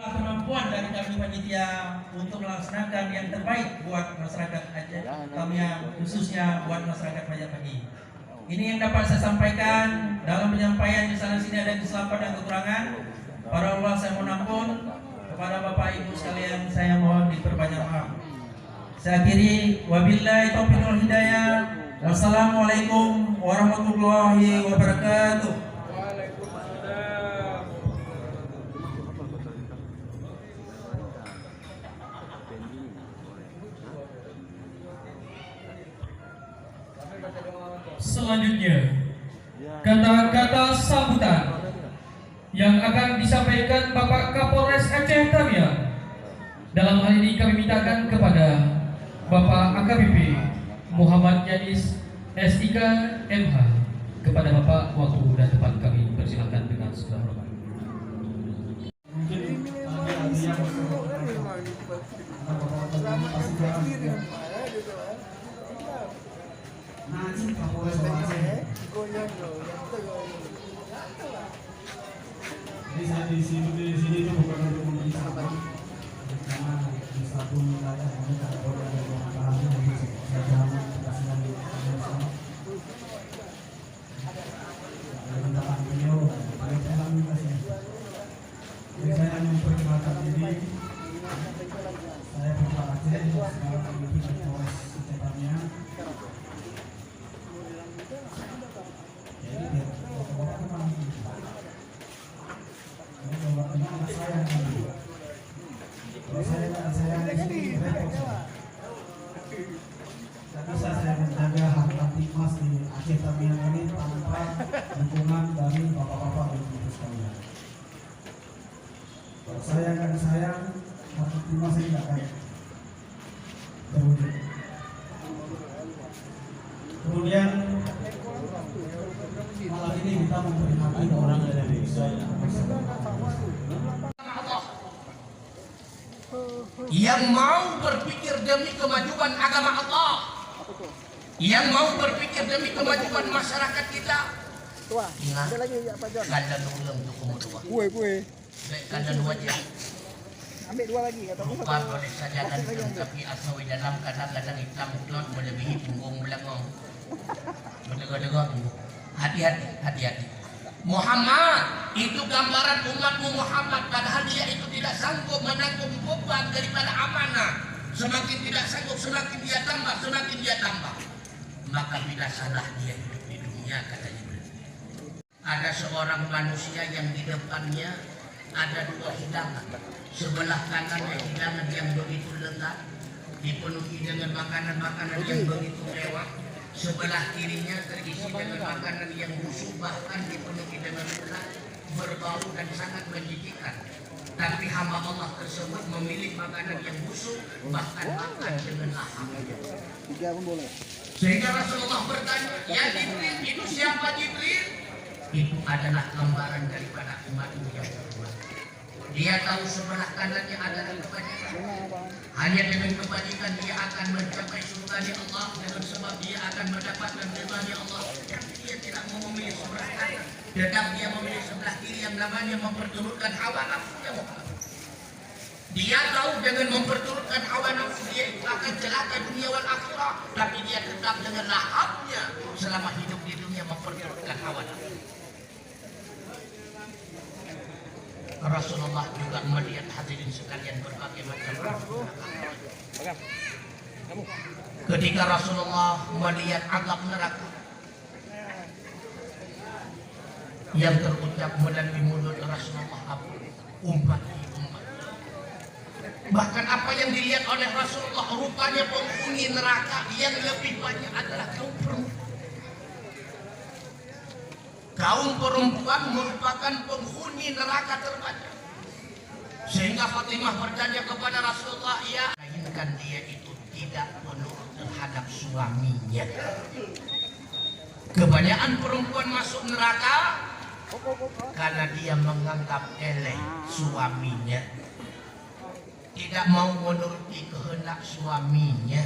Kemampuan dari kami panitia untuk melaksanakan yang terbaik buat masyarakat Aceh, kami khususnya buat masyarakat Majapahit. Ini yang dapat saya sampaikan. Dalam penyampaian di sana sini ada kesilapan dan kekurangan. Para Allah saya mohon ampun. Kepada Bapak Ibu sekalian saya mohon diperbanyak maaf. Saya akhiri, wabillahi taufiq wal hidayah. Wassalamualaikum warahmatullahi wabarakatuh. Selanjutnya, kata-kata sambutan yang akan disampaikan Bapak Kapolres Aceh Tamiang. Dalam hal ini kami mintakan kepada Bapak AKBP Muhammad Yanis S3 MH. Kepada Bapak, waktu dan tempat kami persilakan dengan segala hormat. Jadi saya di sini itu bukan untuk memberi saran, karena di satu wilayah ini ada orang yang memahami untuk saya jangan dikasihkan di Indonesia. Mintakan beliau, saya pulang kasih. Jadi saya hanya memperkenalkan diri. Saya Bapak Aceh, sekarang kami di Polres Secepatnya. Jadi orang memang saya menjaga hati Mas di Aceh Tamiang ini tanpa dukungan dari bapak-bapak dan ibu sekalian. Kalau saya akan sayang, hati Mas ini akan terwujud. Kemudian malam ini kita memperingati orang yang dari Israel. Yang mau berpikir demi kemajuan agama Allah, yang mau berpikir demi kemajuan masyarakat kita, ingat kanda ulang untuk umur kue kanda dua jam ambil dua lagi rupa boleh saja dan tapi asawi dalam kadang-kadang hitam klot melebihi punggung belakang berdegak-degak. Hati-hati. Muhammad itu gambaran umatmu Muhammad, padahal dia itu tidak sanggup menanggung beban daripada amanah. Semakin tidak sanggup, semakin dia tambah. Maka binasalah dia hidup di dunia, kata Jibril. Ada seorang manusia yang di depannya ada dua hidangan. Sebelah kanannya hidangan yang begitu lezat, dipenuhi dengan makanan-makanan yang begitu mewah. Sebelah kirinya terisi dengan makanan yang busuk, bahkan dipenuhi dengan ulat, berbau dan sangat menjijikkan. Tapi hamba Allah tersebut memilih makanan yang busuk, bahkan makan dengan lahap. Sehingga Rasulullah bertanya, ya Jibril, itu siapa Jibril? Itu adalah gambaran daripada umatmu yang berdua. Dia tahu sebelah kanannya adalah kebajikan. Hanya dengan kebajikan dia akan mencapai surga Allah, dengan sebab dia akan mendapatkan ridha Allah. Tapi dia tidak mau memilih sebelah kanan, tetap dia memilih sebelah kiri yang namanya memperturutkan hawa nafsunya. Dia tahu dengan memperturutkan hawa nafsu dia itu akan celaka dunia wal akhirah, tapi dia tetap dengan lahapnya selama hidup di dunia memperturutkan hawa nafsu. Rasulullah juga melihat hadirin sekalian berbagai macam. Ketika Rasulullah melihat azab neraka yang terucap melalui mulut Rasulullah, umat. Bahkan apa yang dilihat oleh Rasulullah, rupanya penghuni neraka yang lebih banyak adalah kaum perempuan. Kaum perempuan merupakan penghuni neraka terbanyak. Sehingga Fatimah bertanya kepada Rasulullah, ya, inginkan dia itu tidak menurut terhadap suaminya. Kebanyakan perempuan masuk neraka karena dia menganggap eleh suaminya, tidak mau menuruti kehendak suaminya.